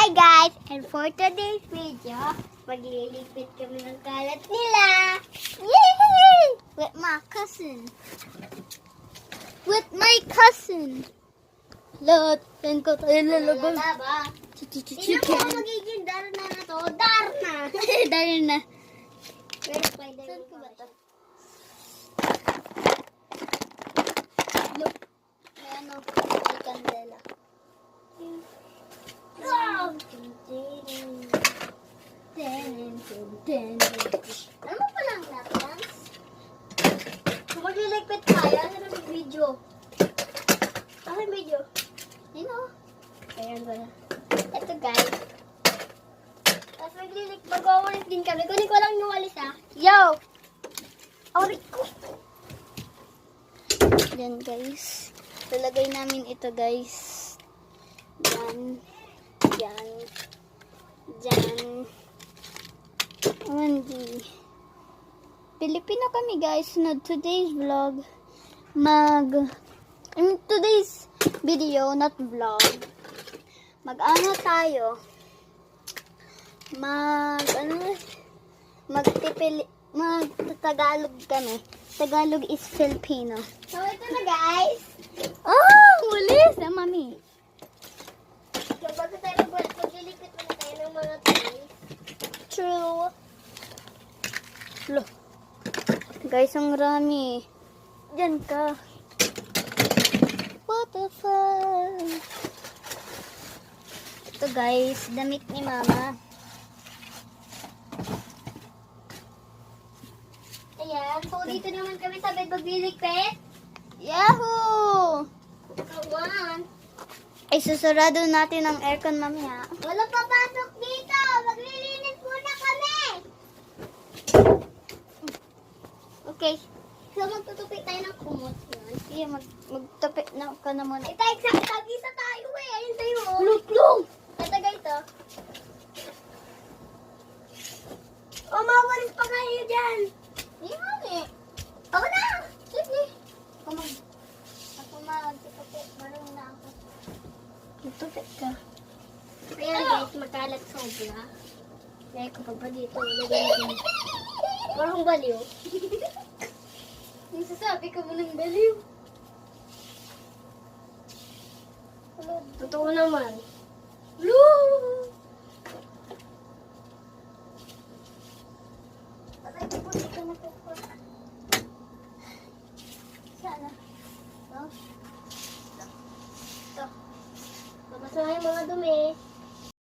Hi guys! And for today's video, maglilipit kami ng kalat nila. Yay! With my cousin. With my cousin. Lot, yan ko tayo lalabas. Sino po magiging Darna na to? Darna! Darna. Pero spider saan ko ba ito? Look. May ano, may kandela. Wow! Ano mo palang laptop? Magliligpit tayo. Ano na may video? Okay, video. Yun o. Ayan ba na? Ito guys. Tapos mag-wawalis din kami. Kunin ko lang yung walis ha. Yo! Awalit ko. Yan guys. Talagay namin ito guys. Yan. Yan. Diyan. Wendy. Pilipino kami guys. Na today's vlog. Today's video, not vlog. Mag-ano tayo. Mag-Tagalog kami. Tagalog is Filipino. So, ito na guys. Oh, ulis na mami. So, bago tayo maglilipit muna tayo ng mga toys. True. Look. Guys, ang rami. Diyan ka. What the fuck? Ito guys, damit ni mama. Ayan, so dito naman kami sa bed magliligpit. Yahoo! Kawan. Ay, susarado natin ang aircon mamaya. Wala papasok dito! Maglilinis muna kami! Okay. So, magtutupi tayo ng kumot. Sige, magtupi na ka naman. Ito, tag-isa tayo eh. Ayun tayo. Luk-luk! Ito guys, oh. Oh, mawalis pa kayo dyan. Hindi mo eh. Ako na! Sige. Ako magtutupi. Marunong na ako. Magtupi ka. Ayan guys, magkalat sobra. Lagay ko pa dito. Lagay ko. Parang baliw. Yung sasabi ko mo ng baliw. Totoo naman.